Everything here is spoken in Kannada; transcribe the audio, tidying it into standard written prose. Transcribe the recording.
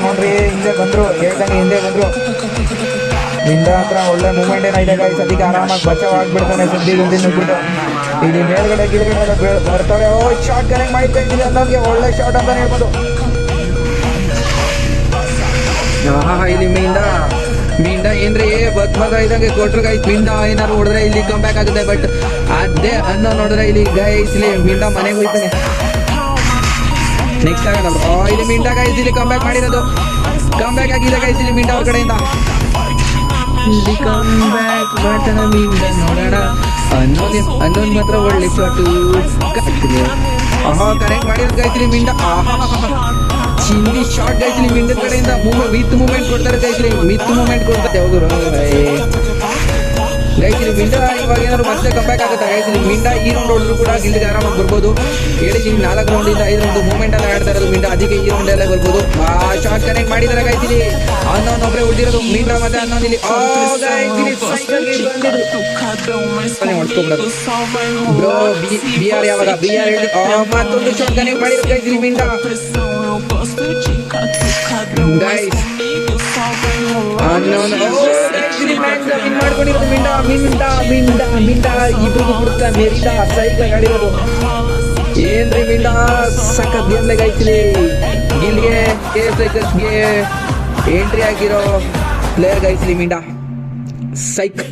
ನೋಡ್ರಿ ಹಿಂದೆ ಬಂದ್ರು, ಹೇಳ್ದಂಗೆ ಹಿಂದೆ ಬಂದ್ರು. ನಿಂದ ಹತ್ರ ಒಳ್ಳೆ ಮೂವ್ಮೆಂಟ್ ಏನಾಗಿದೆ ಗೈಸ್, ಅದಕ್ಕೆ ಆರಾಮಾಗಿ ಬಚಾವ್ ಆಗ್ಬಿಡ್ತಾನೆ ಸುದ್ದಿ ಗುಂಡಿ ನುಗ್ಬಿಟ್ಟು. ಇಲ್ಲಿ ಮೇಲ್ಗಡೆ ಗಿಲ್ಗಡೆ ಬರ್ತಾರೆ. ಓ ಶಾರ್ಟ್ ಕನೆಕ್ಟ್ ಮಾಡಿದ್ದೆ ಅನ್ನೋರಿಗೆ ಒಳ್ಳೆ ಶಾರ್ಟ್ ಅಂತ ಹೇಳ್ಬೋದು. ಇಲ್ಲಿ ಮೀಂಡ ಏನ್ರಿ ಬದ್ಮಗ ಇದಂಗೆ ಕೊಟ್ರು ಗೈಸ್. ಮೀಂಡ ಏನಾರು ಹೊಡೆದ್ರೆ ಇಲ್ಲಿ ಕಮ್ ಬ್ಯಾಕ್ ಆಗುತ್ತೆ, ಬಟ್ ಅದೇ ಅನ್ನೋ ನೋಡಿದ್ರೆ ಇಲ್ಲಿ ಗೈಸ್ ಇಲ್ಲಿ ಮೀಂಡ ಮನೆಗೆ ಹೋಯ್ತಾನೆ. ನೆಕ್ಸ್ಟ್ ಆಗಲ್ಲ ಇಲ್ಲಿ ಮೀಂಡ ಗೈಸ್ ಇಲ್ಲಿ ಕಮ್ ಬ್ಯಾಕ್ ಮಾಡಿರೋದು. ಕಮ್ ಬ್ಯಾಕ್ ಆಗಿದೆ ಗೈಸ್ ಇಲ್ಲಿ ಮೀಂಡ ಅವ್ರ ಕಡೆಯಿಂದ. ಇಲ್ಲಿ ಕಮ್ ಬ್ಯಾಕ್ ಮಾಡ್ತಾನೆ ಮೀಂಡ, ನೋಡೋಣ. ಅನ್ನೊಂದು ಮಾತ್ರ ಒಳ್ಳೆ ಶಾಟು ಕನೆಕ್ಟ್ ಮಾಡಿರೋದು ಗೈಸ್ ಇಲ್ಲಿ ಮೀಂಡ. ಚಿಂದಿ ಶಾರ್ಟ್ ಗೈಸ್ಲಿ ಮಿಂಡ ಕಡೆಯಿಂದ ವಿತ್ ಮೂವ್ಮೆಂಟ್ ಕೊಡ್ತಾರೆ ಗೈಸ್ಲಿ, ವಿತ್ ಮೂವ್ಮೆಂಟ್ ಕೊಡ್ತಾರೆ ಯಾವ್ದು ಗೈಸ್ಲಿ ಮಿಂಡ. ಇವಾಗ ಏನಾದ್ರು ಮತ್ತೆ ಕಂಬ್ಯಾಕ್ ಆಗುತ್ತೆ ಗೈಸ್ಲಿ. ಮಿಂಡ ಈ ರೌಂಡ್ ಹೊಡೆದ್ರು ಕೂಡ ಗಿಲ್ಗೆ ಆರಾಮಾಗಿ ಬರ್ಬೋದು. ಹೇಳಿದ್ದೀನಿ 4 ರೌಂಡಿಂದ 5 ರೌಂಡ್ ಮೂವ್ಮೆಂಟ್ ಎಲ್ಲ ಆಡ್ತಾ ಇರೋದು ಮಿಂಡ, ಅದಕ್ಕೆ ಈ ರೌಂಡ್ ಎಲ್ಲ ಬರ್ಬೋದು. ಶಾರ್ಟ್ ಕನೆಕ್ಟ್ ಮಾಡಿದ್ದಾರೆ ಗೈಸ್ಲಿ. ಅನ್ನೊಬ್ಬರೇ ಉಳಿದಿರೋದು ಮಿಂಡ ಮತ್ತೆ ಅನ್ನೊಂದು ಇಲ್ಲಿ ಬ್ರೋ ಬಿ ಆರ್ ಯಾವಾಗ BR ಹೇಳಿ ಮತ್ತೊಂದು ಶಾರ್ಟ್ ಕನೆಕ್ಟ್ ಮಾಡಿದ್ರು ಗೈಸ್ಲಿ ಮಿಂಡ. ಗೈಸ್ ಮಾಡ್ಕೊಂಡಿರೋದು ಮಿಂಡ ಇಬ್ರಿಗೂ ಬಿಡುತ್ತಾ ಮೆರಿದ ಸೈಕಲ್ ಆಡಿರೋದು. ಏನ್ರಿ ಮಿಂಡ ಸಖತ್ ಗೆಲ್ಲೆ ಗೈಸ್ಲಿ. ಗಿಲ್ಗೆ KSI ಎಂಟ್ರಿ ಆಗಿರೋ ಪ್ಲೇಯರ್ ಗೈಸ್ಲಿ ಮಿಂಡ ಸೈಕ್.